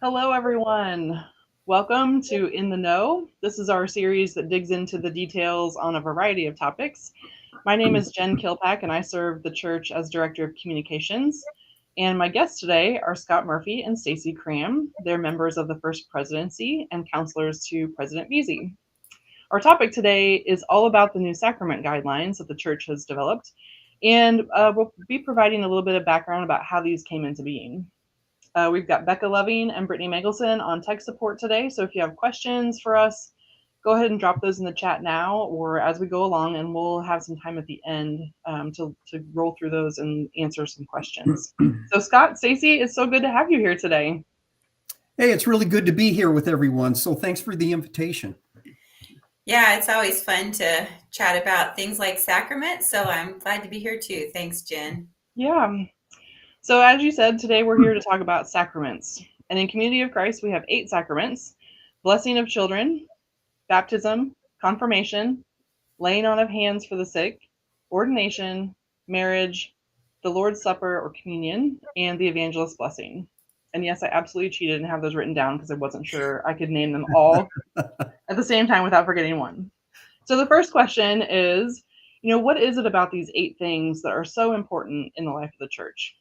Hello, everyone. Welcome to In the Know. This is our series that digs into the details on a variety of topics. My name is Jenn Killpack, and I serve the church as Director of Communications. And my guests today are Scott Murphy and Stassi Cramm. They're members of the First Presidency and counselors to President Veazey. Our topic today is all about the new Sacrament Guidelines that the church has developed, and we'll be providing a little bit of background about how these came into being. We've got Becca Loving and Brittany Mangelson on tech support today. So if you have questions for us, go ahead and drop those in the chat now or as we go along, and we'll have some time at the end to roll through those and answer some questions. So Scott, Stassi, it's so good to have you here today. Hey, it's really good to be here with everyone. So thanks for the invitation. Yeah, it's always fun to chat about things like sacraments. So I'm glad to be here too. Thanks, Jenn. Yeah. So as you said, today we're here to talk about sacraments. And in Community of Christ, we have 8 sacraments: blessing of children, baptism, confirmation, laying on of hands for the sick, ordination, marriage, the Lord's Supper or communion, and the evangelist blessing. And yes, I absolutely cheated and have those written down because I wasn't sure I could name them all at the same time without forgetting one. So the first question is, what is it about these 8 things that are so important in the life of the church?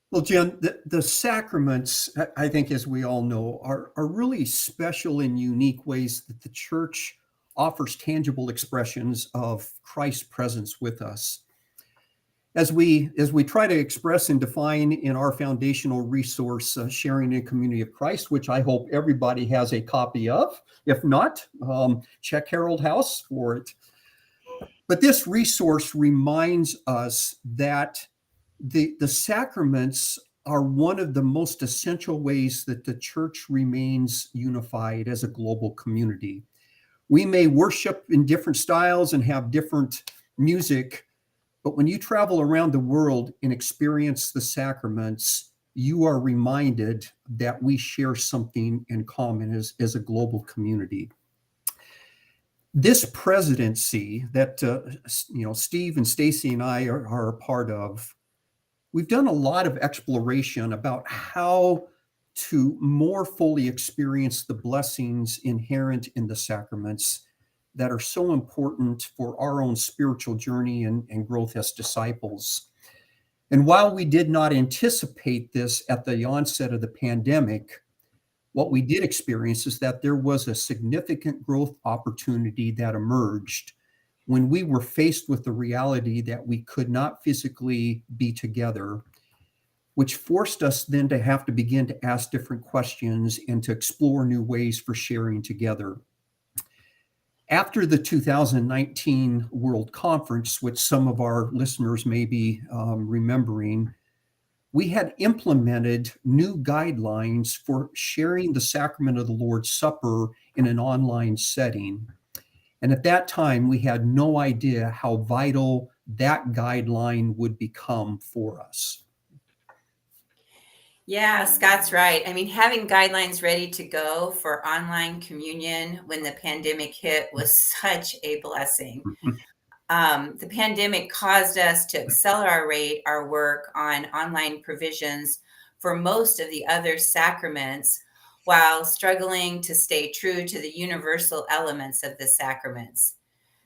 Well, Jenn, the sacraments, I think, as we all know, are really special and unique ways that the church offers tangible expressions of Christ's presence with us. As we try to express and define in our foundational resource, Sharing in Community of Christ, which I hope everybody has a copy of. If not, check Herald House for it. But this resource reminds us that the sacraments are one of the most essential ways that the church remains unified as a global community. We may worship in different styles and have different music, but when you travel around the world and experience the sacraments, you are reminded that we share something in common as a global community. This presidency that Steve and Stassi and I are a part of, we've done a lot of exploration about how to more fully experience the blessings inherent in the sacraments that are so important for our own spiritual journey and growth as disciples. And while we did not anticipate this at the onset of the pandemic, what we did experience is that there was a significant growth opportunity that emerged when we were faced with the reality that we could not physically be together, which forced us then to have to begin to ask different questions and to explore new ways for sharing together. After the 2019 World Conference, which some of our listeners may be remembering, we had implemented new guidelines for sharing the sacrament of the Lord's Supper in an online setting. And at that time, we had no idea how vital that guideline would become for us. Yeah, Scott's right. I mean, having guidelines ready to go for online communion when the pandemic hit was such a blessing. The pandemic caused us to accelerate our work on online provisions for most of the other sacraments while struggling to stay true to the universal elements of the sacraments.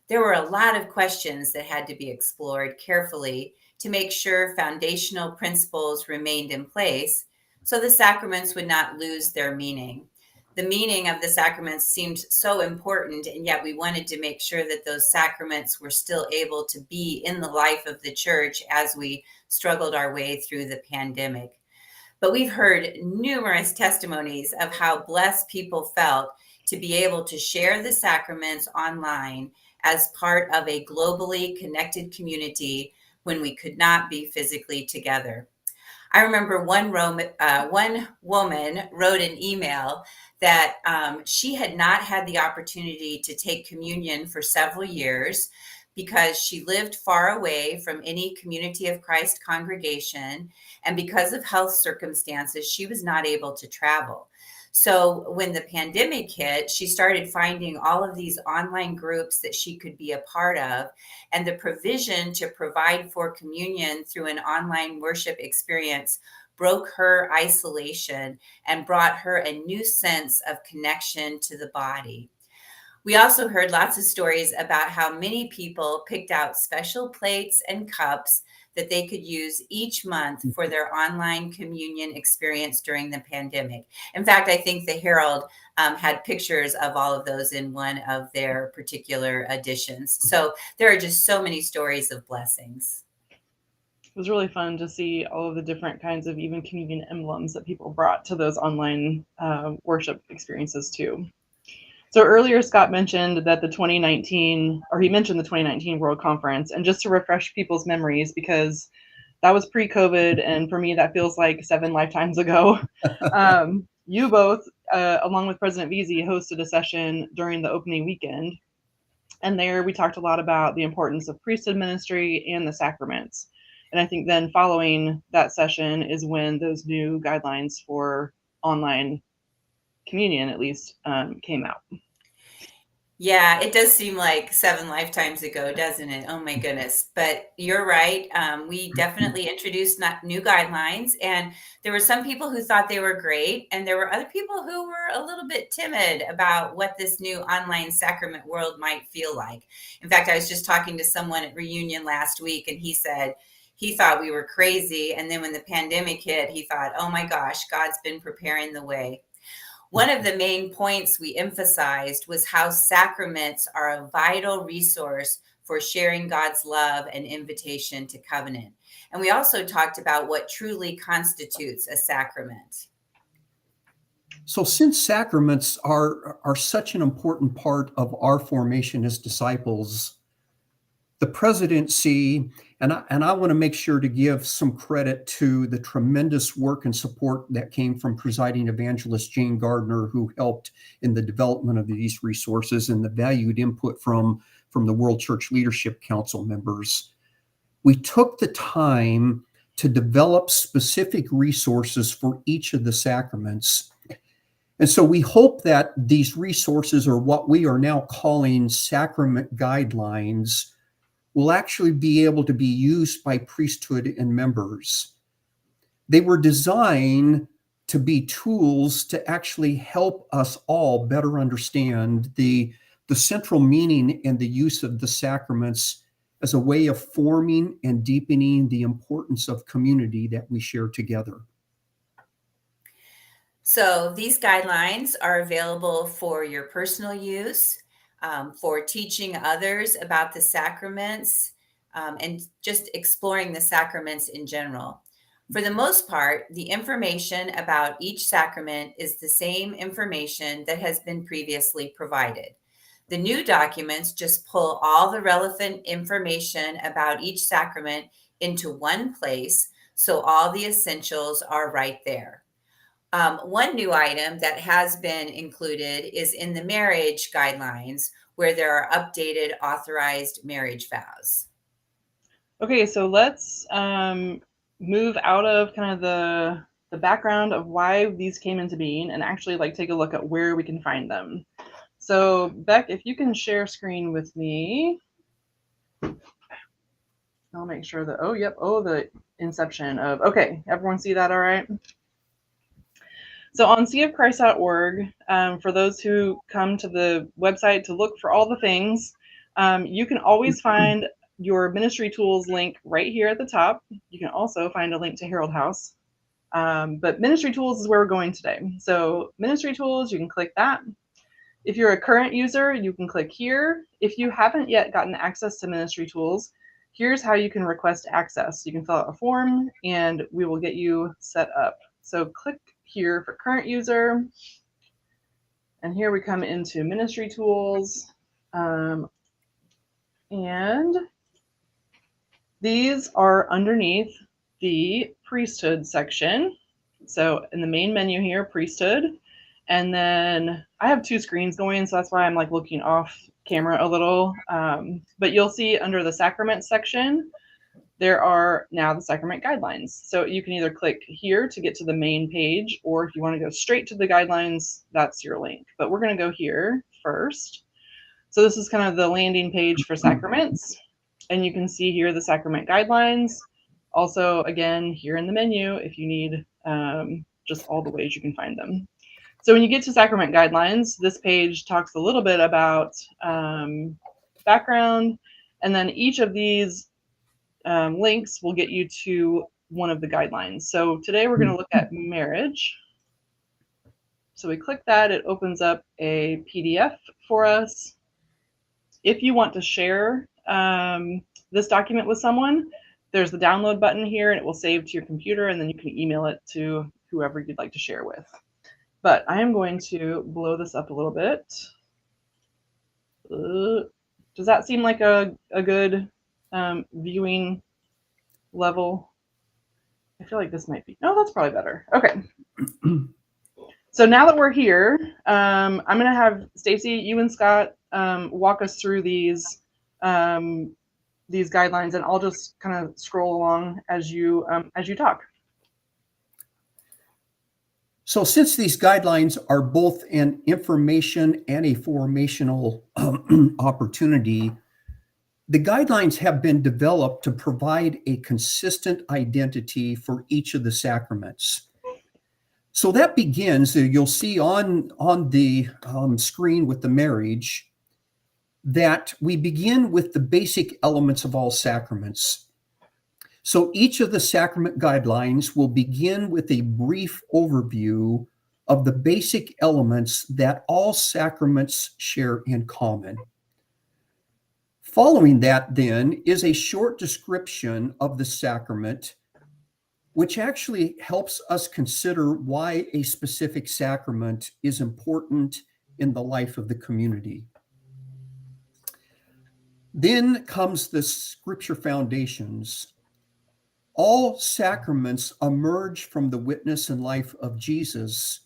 There were a lot of questions that had to be explored carefully to make sure foundational principles remained in place so the sacraments would not lose their meaning. The meaning of the sacraments seemed so important, and yet we wanted to make sure that those sacraments were still able to be in the life of the church as we struggled our way through the pandemic. But we've heard numerous testimonies of how blessed people felt to be able to share the sacraments online as part of a globally connected community when we could not be physically together. I remember one woman wrote an email that she had not had the opportunity to take communion for several years because she lived far away from any Community of Christ congregation, and because of health circumstances, she was not able to travel. So when the pandemic hit, she started finding all of these online groups that she could be a part of, and the provision to provide for communion through an online worship experience broke her isolation and brought her a new sense of connection to the body. We also heard lots of stories about how many people picked out special plates and cups that they could use each month for their online communion experience during the pandemic. In fact, I think the Herald had pictures of all of those in one of their particular editions. So there are just so many stories of blessings. It was really fun to see all of the different kinds of even communion emblems that people brought to those online worship experiences too. So earlier, Scott mentioned that he mentioned the 2019 World Conference, and just to refresh people's memories, because that was pre-COVID, and for me, that feels like 7 lifetimes ago. You both, along with President Veazey, hosted a session during the opening weekend, and there we talked a lot about the importance of priesthood ministry and the sacraments. And I think then following that session is when those new guidelines for online communion, at least, came out. Yeah, it does seem like 7 lifetimes ago, doesn't it? Oh my goodness. But you're right. We definitely introduced new guidelines, and there were some people who thought they were great, and there were other people who were a little bit timid about what this new online sacrament world might feel like. In fact, I was just talking to someone at reunion last week, and he said he thought we were crazy. And then when the pandemic hit, he thought, oh my gosh, God's been preparing the way. One of the main points we emphasized was how sacraments are a vital resource for sharing God's love and invitation to covenant. And we also talked about what truly constitutes a sacrament. So since sacraments are such an important part of our formation as disciples, the presidency, and I want to make sure to give some credit to the tremendous work and support that came from presiding evangelist Jane Gardner, who helped in the development of these resources, and the valued input from the World Church Leadership Council members. We took the time to develop specific resources for each of the sacraments. And so we hope that these resources, or what we are now calling Sacrament Guidelines, will actually be able to be used by priesthood and members. They were designed to be tools to actually help us all better understand the central meaning and the use of the sacraments as a way of forming and deepening the importance of community that we share together. So these guidelines are available for your personal use, for teaching others about the sacraments, and just exploring the sacraments in general. For the most part, the information about each sacrament is the same information that has been previously provided. The new documents just pull all the relevant information about each sacrament into one place, so all the essentials are right there. One new item that has been included is in the marriage guidelines, where there are updated authorized marriage vows. Okay, so let's move out of kind of the background of why these came into being and actually take a look at where we can find them. So Beck, if you can share screen with me, I'll make sure that, the inception of, okay, everyone see that all right? So on seaofchrist.org, for those who come to the website to look for all the things, you can always find your ministry tools link right here at the top. You can also find a link to Herald House. But ministry tools is where we're going today. So ministry tools, you can click that. If you're a current user, you can click here. If you haven't yet gotten access to ministry tools, here's how you can request access. You can fill out a form and we will get you set up. So click here for current user. And here we come into ministry tools. And these are underneath the priesthood section. So in the main menu here, priesthood. And then I have 2 screens going, so that's why I'm looking off camera a little. But you'll see under the sacrament section, there are now the sacrament guidelines. So you can either click here to get to the main page, or if you want to go straight to the guidelines, that's your link. But we're going to go here first. So this is kind of the landing page for sacraments. And you can see here the sacrament guidelines. Also, again, here in the menu, if you need just all the ways you can find them. So when you get to Sacrament Guidelines, this page talks a little bit about background, and then each of these links will get you to one of the guidelines. So today we're going to look at marriage. So we click that, it opens up a PDF for us. If you want to share this document with someone, there's the download button here, and it will save to your computer, and then you can email it to whoever you'd like to share with. But I am going to blow this up a little bit. Does that seem like a good viewing level? I feel like this might be, no, that's probably better. Okay. So now that we're here, I'm going to have Stassi, you and Scott walk us through these guidelines, and I'll just kind of scroll along as you talk. So since these guidelines are both an information and a formational opportunity, the guidelines have been developed to provide a consistent identity for each of the sacraments. So that begins, you'll see on the screen with the marriage, that we begin with the basic elements of all sacraments. So each of the sacrament guidelines will begin with a brief overview of the basic elements that all sacraments share in common. Following that, then, is a short description of the sacrament, which actually helps us consider why a specific sacrament is important in the life of the community. Then comes the scripture foundations. All sacraments emerge from the witness and life of Jesus,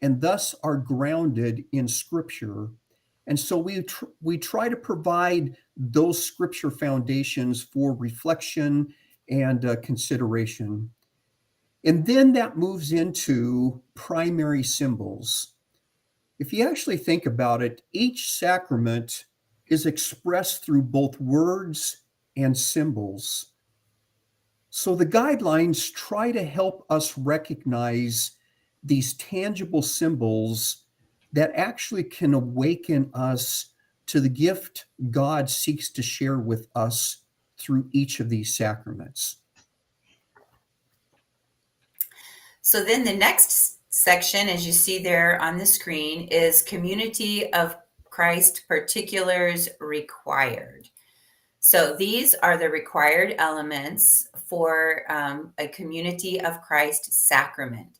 and thus are grounded in Scripture. And so we try to provide those Scripture foundations for reflection and consideration. And then that moves into primary symbols. If you actually think about it, each sacrament is expressed through both words and symbols. So the guidelines try to help us recognize these tangible symbols that actually can awaken us to the gift God seeks to share with us through each of these sacraments. So then the next section, as you see there on the screen, is Community of Christ Particulars Required. So these are the required elements for a Community of Christ sacrament.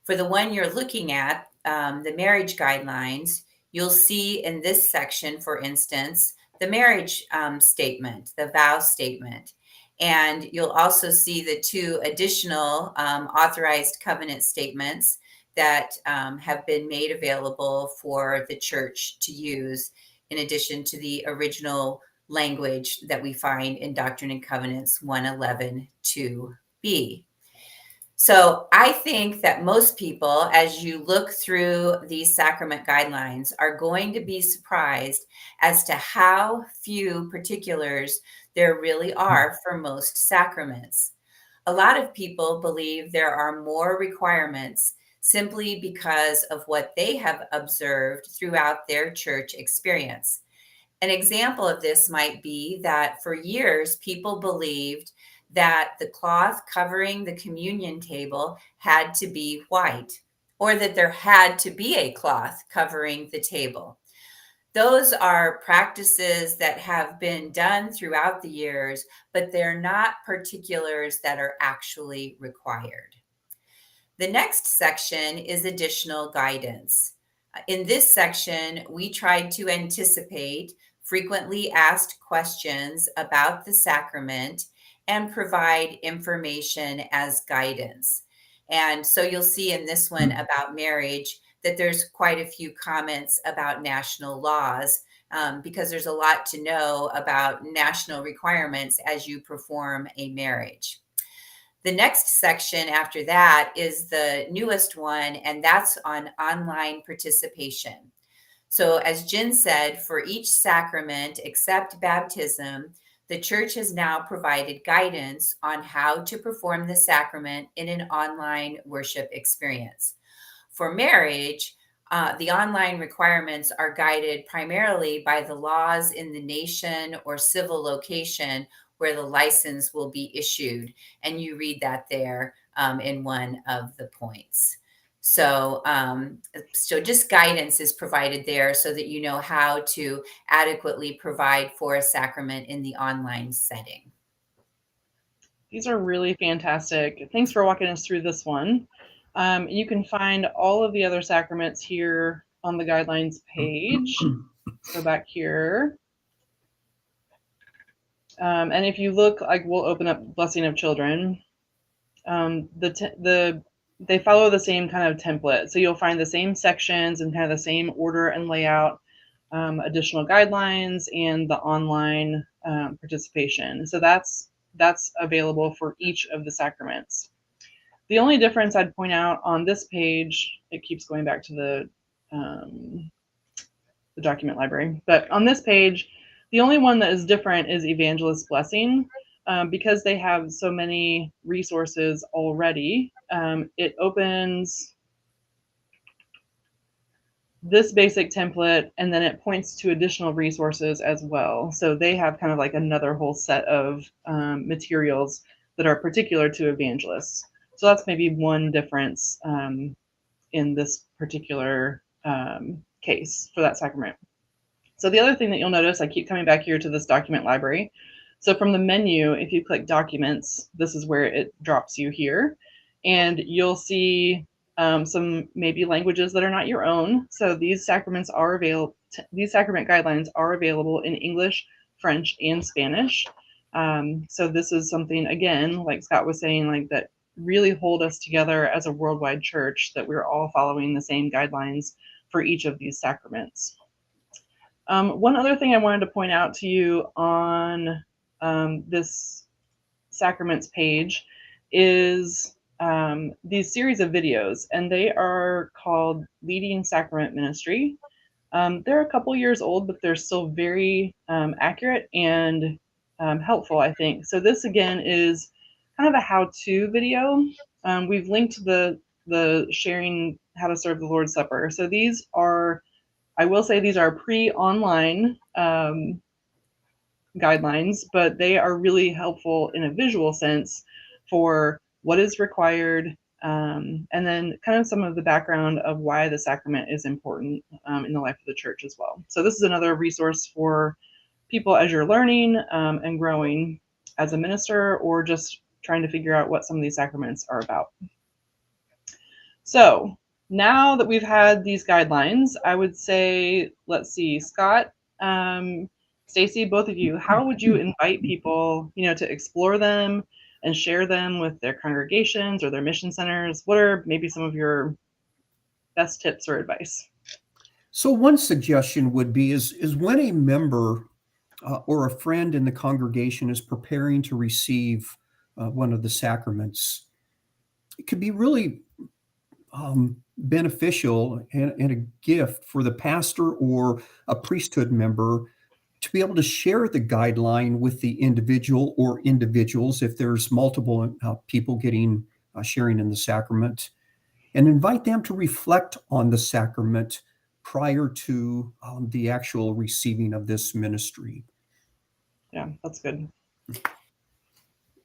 For the one you're looking at, the marriage guidelines, you'll see in this section, for instance, the marriage statement, the vow statement. And you'll also see the two additional authorized covenant statements that have been made available for the church to use, in addition to the original language that we find in Doctrine and Covenants 111 2b. So I think that most people, as you look through these sacrament guidelines, are going to be surprised as to how few particulars there really are for most sacraments. A lot of people believe there are more requirements simply because of what they have observed throughout their church experience. An example of this might be that for years, people believed that the cloth covering the communion table had to be white, or that there had to be a cloth covering the table. Those are practices that have been done throughout the years, but they're not particulars that are actually required. The next section is additional guidance. In this section, we tried to anticipate frequently asked questions about the sacrament and provide information as guidance. And so you'll see in this one about marriage that there's quite a few comments about national laws, because there's a lot to know about national requirements as you perform a marriage. The next section after that is the newest one, and that's on online participation. So as Jenn said, for each sacrament except baptism, The church has now provided guidance on how to perform the sacrament in an online worship experience. For marriage, the online requirements are guided primarily by the laws in the nation or civil location where the license will be issued. And you read that there in one of the points. So just guidance is provided there so that you know how to adequately provide for a sacrament in the online setting. These are really fantastic. Thanks for walking us through this one. You can find all of the other sacraments here on the guidelines page. Go back here. And if you look, like we'll open up Blessing of Children. They follow the same kind of template. So you'll find the same sections and kind of the same order and layout, additional guidelines, and the online participation. So that's available for each of the sacraments. The only difference I'd point out on this page, it keeps going back to the document library, but on this page, the only one that is different is Evangelist Blessing. Because they have so many resources already, it opens this basic template and then it points to additional resources as well. So they have kind of like another whole set of materials that are particular to evangelists. So that's maybe one difference in this particular case for that sacrament. So the other thing that you'll notice, I keep coming back here to this document library. So from the menu, if you click documents, this is where it drops you here. And you'll see some maybe languages that are not your own. So these sacraments are available. These sacrament guidelines are available in English, French, and Spanish. So this is something, again, like Scott was saying, like that really hold us together as a worldwide church, that we're all following the same guidelines for each of these sacraments. One other thing I wanted to point out to you on this sacraments page is these series of videos, and they are called Leading Sacrament Ministry. They're a couple years old, but they're still very accurate and helpful, I think. So this, again, is kind of a how-to video. We've linked the sharing how to serve the Lord's Supper. So these are, I will say, these are pre-online guidelines, but they are really helpful in a visual sense for what is required, and then kind of some of the background of why the sacrament is important in the life of the church as well. So this is another resource for people as you're learning and growing as a minister, or just trying to figure out what some of these sacraments are about. So now that we've had these guidelines, I would say, let's see, Scott, Stassi, both of you, how would you invite people, to explore them and share them with their congregations or their mission centers? What are maybe some of your best tips or advice? So one suggestion would be is when a member or a friend in the congregation is preparing to receive one of the sacraments, it could be really beneficial and a gift for the pastor or a priesthood member to be able to share the guideline with the individual or individuals, if there's multiple people getting sharing in the sacrament, and invite them to reflect on the sacrament prior to the actual receiving of this ministry. Yeah, that's good.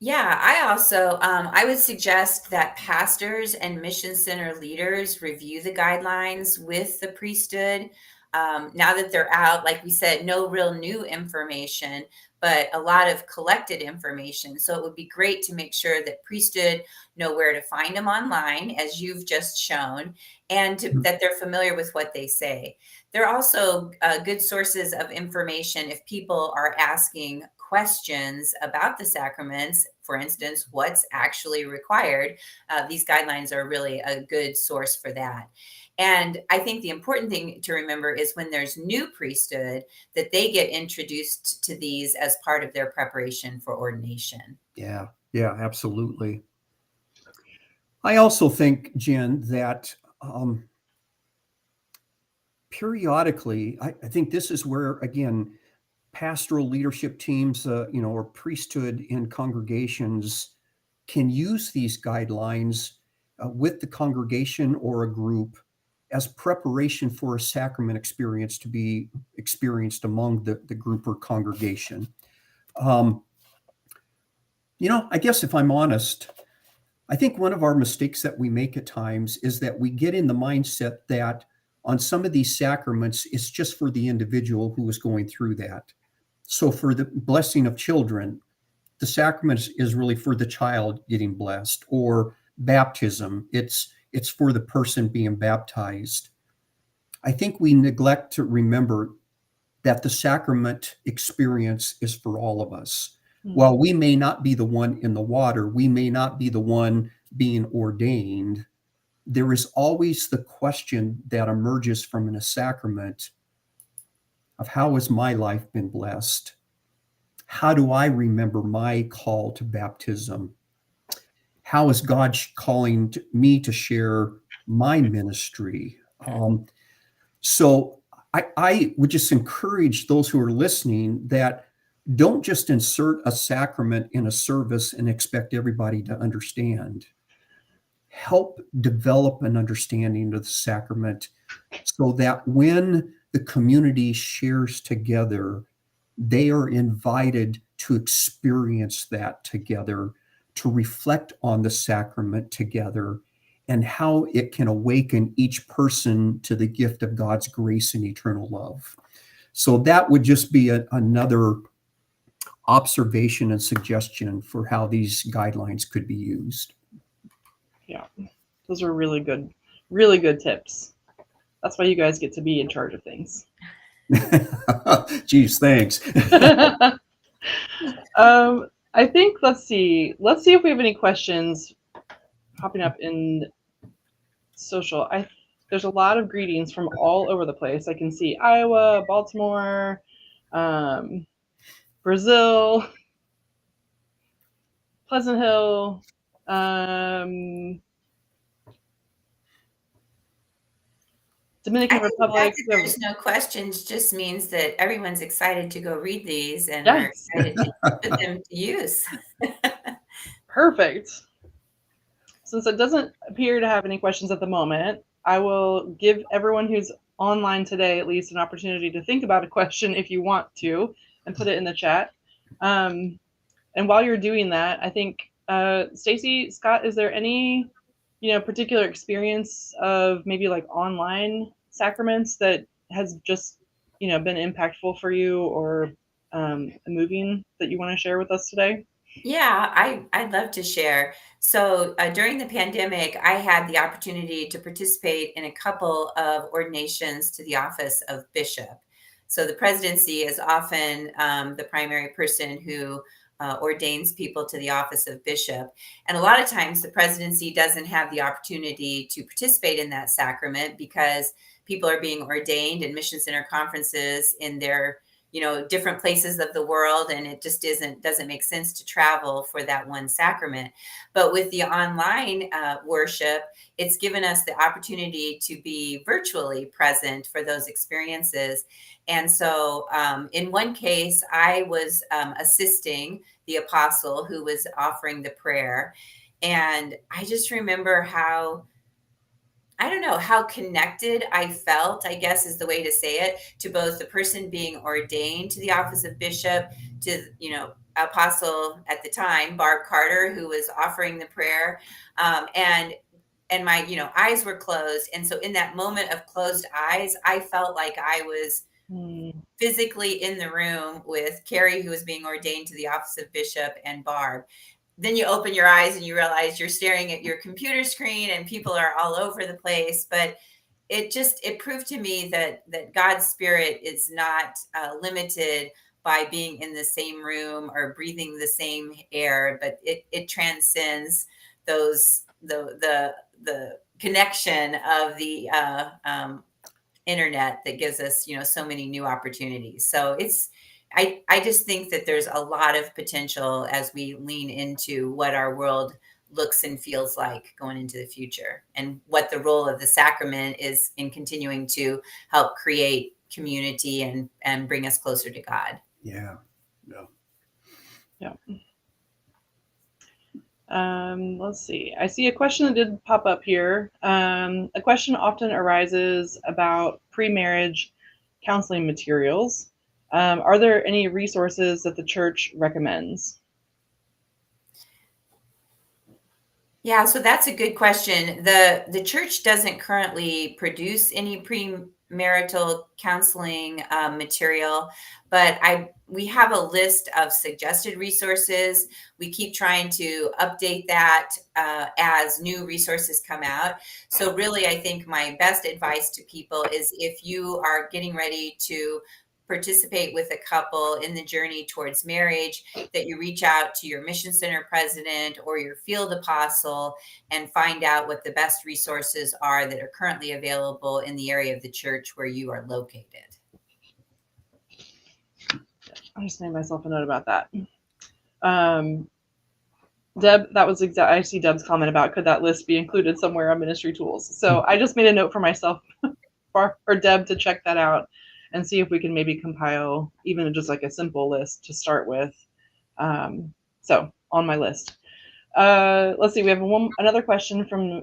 Yeah, I also I would suggest that pastors and mission center leaders review the guidelines with the priesthood. Now that they're out, like we said, no real new information, but a lot of collected information. So it would be great to make sure that priesthood know where to find them online, as you've just shown, and that they're familiar with what they say. They're also good sources of information if people are asking questions about the sacraments. For instance, what's actually required. These guidelines are really a good source for that. And I think the important thing to remember is when there's new priesthood, that they get introduced to these as part of their preparation for ordination. Yeah, absolutely. I also think, Jen, that periodically, I think this is where, again, pastoral leadership teams, or priesthood in congregations can use these guidelines with the congregation or a group as preparation for a sacrament experience to be experienced among the group or congregation. I guess if I'm honest, I think one of our mistakes that we make at times is that we get in the mindset that on some of these sacraments, it's just for the individual who is going through that. So for the blessing of children, the sacrament is really for the child getting blessed, or baptism, it's for the person being baptized. I think we neglect to remember that the sacrament experience is for all of us. While we may not be the one in the water, we may not be the one being ordained, there is always the question that emerges from a sacrament of how has my life been blessed? How do I remember my call to baptism? How is God calling me to share my ministry? So I would just encourage those who are listening that don't just insert a sacrament in a service and expect everybody to understand. Help develop an understanding of the sacrament so that when the community shares together, they are invited to experience that together, to reflect on the sacrament together, and how it can awaken each person to the gift of God's grace and eternal love. So that would just be another observation and suggestion for how these guidelines could be used. Yeah, those are really good tips. That's why you guys get to be in charge of things. Geez, thanks. I think let's see if we have any questions popping up in social. There's a lot of greetings from all over the place. I can see Iowa, Baltimore, Brazil, Pleasant Hill, Dominican Republic. The fact that there's no questions just means that everyone's excited to go read these and Yes. are excited to put them to use. Perfect. Since it doesn't appear to have any questions at the moment, I will give everyone who's online today at least an opportunity to think about a question if you want to, and put it in the chat. And while you're doing that, I think, Stassi, Scott, is there any, particular experience of maybe like online sacraments that has just, been impactful for you, or moving, that you want to share with us today? Yeah, I'd love to share. So during the pandemic, I had the opportunity to participate in a couple of ordinations to the office of bishop. So the presidency is often the primary person who ordains people to the office of bishop. And a lot of times the presidency doesn't have the opportunity to participate in that sacrament because people are being ordained in mission center conferences in their different places of the world, and it just doesn't make sense to travel for that one sacrament. But with the online worship, it's given us the opportunity to be virtually present for those experiences. And so in one case, I was assisting the apostle who was offering the prayer. And I just remember how connected I felt, I guess is the way to say it, to both the person being ordained to the office of bishop, to, apostle at the time, Barb Carter, who was offering the prayer. And my, eyes were closed. And so in that moment of closed eyes, I felt like I was physically in the room with Carrie, who was being ordained to the office of bishop, and Barb. Then you open your eyes and you realize you're staring at your computer screen and people are all over the place. But it proved to me that God's spirit is not limited by being in the same room or breathing the same air, but it transcends the connection of the internet that gives us, so many new opportunities. So I just think that there's a lot of potential as we lean into what our world looks and feels like going into the future, and what the role of the sacrament is in continuing to help create community and bring us closer to God. Yeah. Let's see. I see a question that did pop up here. A question often arises about pre-marriage counseling materials. Are there any resources that the church recommends? Yeah, so that's a good question. The church doesn't currently produce any premarital counseling material, but we have a list of suggested resources. We keep trying to update that as new resources come out. So really, I think my best advice to people is if you are getting ready to participate with a couple in the journey towards marriage, that you reach out to your mission center president or your field apostle and find out what the best resources are that are currently available in the area of the church where you are located. I just made myself a note about that. Deb, that was I see Deb's comment about could that list be included somewhere on ministry tools. So I just made a note for myself for Deb to check that out and see if we can maybe compile even just like a simple list to start with. So on my list. Let's see, we have another question from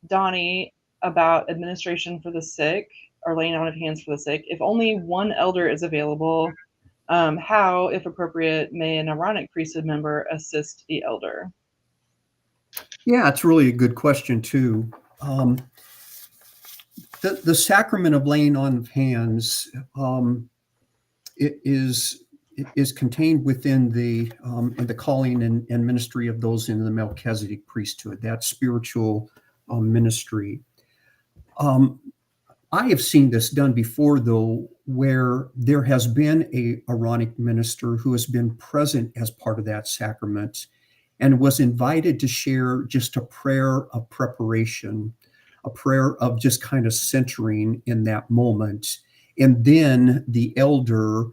Donnie about administration for the sick or laying on of hands for the sick. If only one elder is available, how, if appropriate, may an Aaronic priesthood member assist the elder? Yeah, it's really a good question too. The sacrament of laying on of hands it is contained within the calling and ministry of those in the Melchizedek priesthood, that spiritual ministry. I have seen this done before, though, where there has been a Aaronic minister who has been present as part of that sacrament and was invited to share just a prayer of preparation, a prayer of just kind of centering in that moment. And then the elder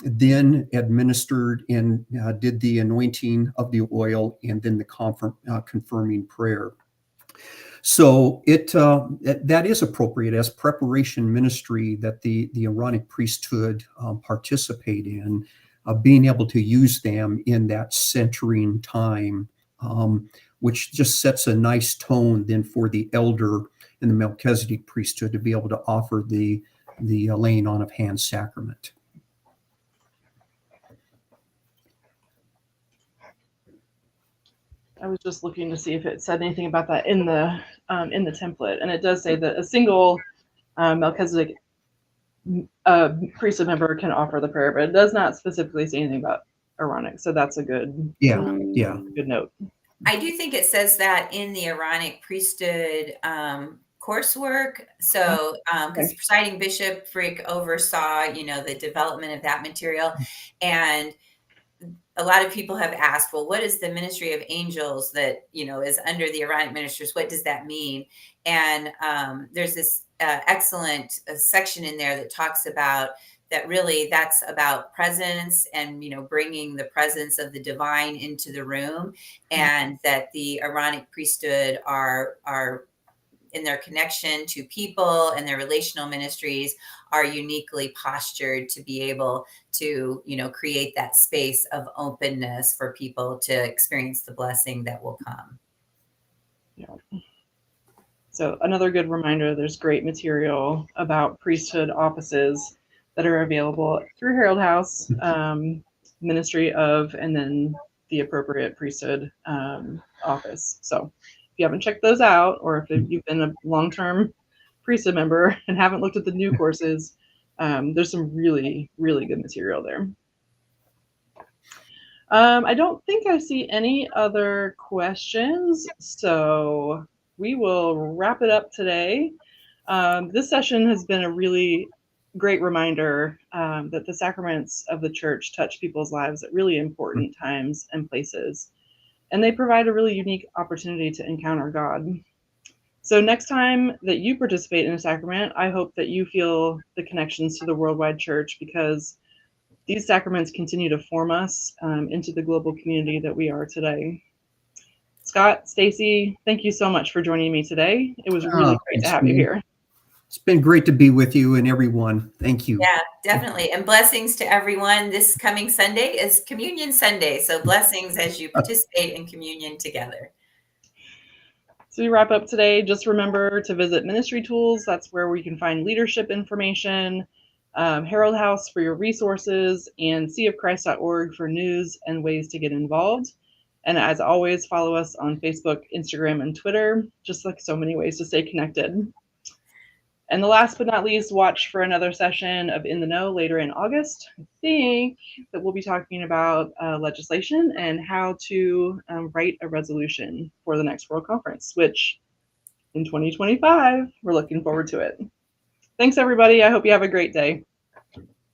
then administered and did the anointing of the oil and then the confirming prayer. So that is appropriate as preparation ministry that the Aaronic priesthood participate in, being able to use them in that centering time, which just sets a nice tone then for the elder in the Melchizedek priesthood to be able to offer the laying on of hands sacrament. I was just looking to see if it said anything about that in the template, and it does say that a single Melchizedek priesthood member can offer the prayer, but it does not specifically say anything about Aaronic. So that's a good good note. I do think it says that in the Aaronic priesthood coursework. So, because presiding bishop Frick oversaw, the development of that material, and a lot of people have asked, well, what is the ministry of angels that, is under the Aaronic ministers? What does that mean? And there's this excellent section in there that talks about that really that's about presence and, bringing the presence of the divine into the room, and that the Aaronic priesthood are in their connection to people and their relational ministries are uniquely postured to be able to, create that space of openness for people to experience the blessing that will come. Yeah. So another good reminder, there's great material about priesthood offices that are available through Herald House, Ministry of, and then the appropriate priesthood office. So if you haven't checked those out, or if you've been a long-term priesthood member and haven't looked at the new courses, there's some really, really good material there. I don't think I see any other questions, so we will wrap it up today. This session has been a really great reminder that the sacraments of the church touch people's lives at really important times and places, and they provide a really unique opportunity to encounter God. So next time that you participate in a sacrament, I hope that you feel the connections to the worldwide church, because these sacraments continue to form us into the global community that we are today. Scott, Stacy, thank you so much for joining me today. It was really great to have you here. It's been great to be with you and everyone. Thank you. Yeah, definitely. And blessings to everyone. This coming Sunday is Communion Sunday. So blessings as you participate in communion together. So we wrap up today. Just remember to visit Ministry Tools. That's where we can find leadership information, Herald House for your resources, and seaofchrist.org for news and ways to get involved. And as always, follow us on Facebook, Instagram, and Twitter, just like so many ways to stay connected. And the last but not least, watch for another session of In the Know later in August. I think that we'll be talking about legislation and how to write a resolution for the next World Conference, which in 2025, we're looking forward to it. Thanks, everybody. I hope you have a great day.